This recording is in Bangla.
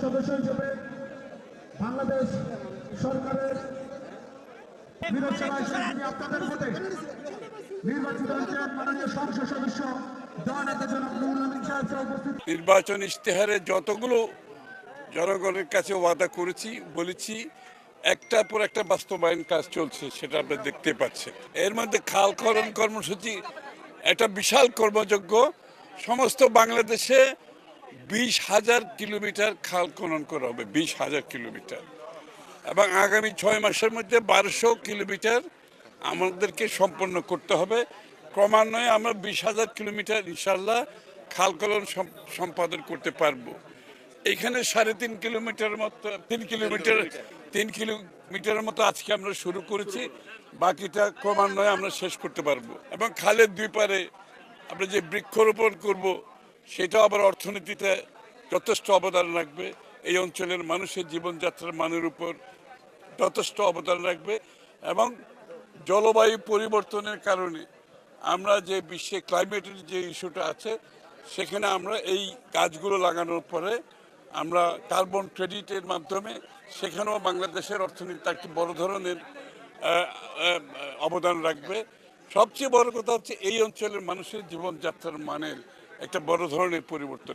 সদস্য হিসেবে বাংলাদেশ সরকারের আপনাদের মধ্যে নির্বাচিত হয়েছেন মাননীয় সংসদ সদস্য নির্বাচন ইশতেহারে যতগুলো জনগণের কাছে ওয়াদা করেছি বলেছি একটার পর একটা বাস্তবায়ন কাজ চলছে, সেটা আপনি দেখতে পাচ্ছেন। এর মধ্যে খাল খনন কর্মসূচি একটা বিশাল কর্মযজ্ঞ। সমস্ত বাংলাদেশে 20,000 কিলোমিটার খাল খনন করা হবে, 20,000 কিলোমিটার, এবং আগামী 6 মাসের মধ্যে 1200 কিলোমিটার আমাদেরকে সম্পন্ন করতে হবে। ক্রমান্বয়ে আমরা 20,000 কিলোমিটার ইনশাল্লাহ খাল খনন সম্পাদন করতে পারবো। এখানে 3.5 কিলোমিটার মতো 3 কিলোমিটারের মতো আজকে আমরা শুরু করেছি, বাকিটা ক্রমান্বয়ে আমরা শেষ করতে পারবো। এবং খালের দুই পারে আমরা যে বৃক্ষরোপণ করব, সেটা আবার অর্থনীতিতে যথেষ্ট অবদান রাখবে, এই অঞ্চলের মানুষের জীবনযাত্রার মানের উপর যথেষ্ট অবদান রাখবে। এবং জলবায়ু পরিবর্তনের কারণে আমরা যে বিশ্বে ক্লাইমেটের যে ইস্যুটা আছে, সেখানে আমরা এই গাছগুলো লাগানোর পরে আমরা কার্বন ক্রেডিটের মাধ্যমে সেখানেও বাংলাদেশের অর্থনীতি একটি বড় ধরনের অবদান রাখবে। সবচেয়ে বড় কথা হচ্ছে এই অঞ্চলের মানুষের জীবনযাত্রার মানের একটা বড় ধরনের পরিবর্তন।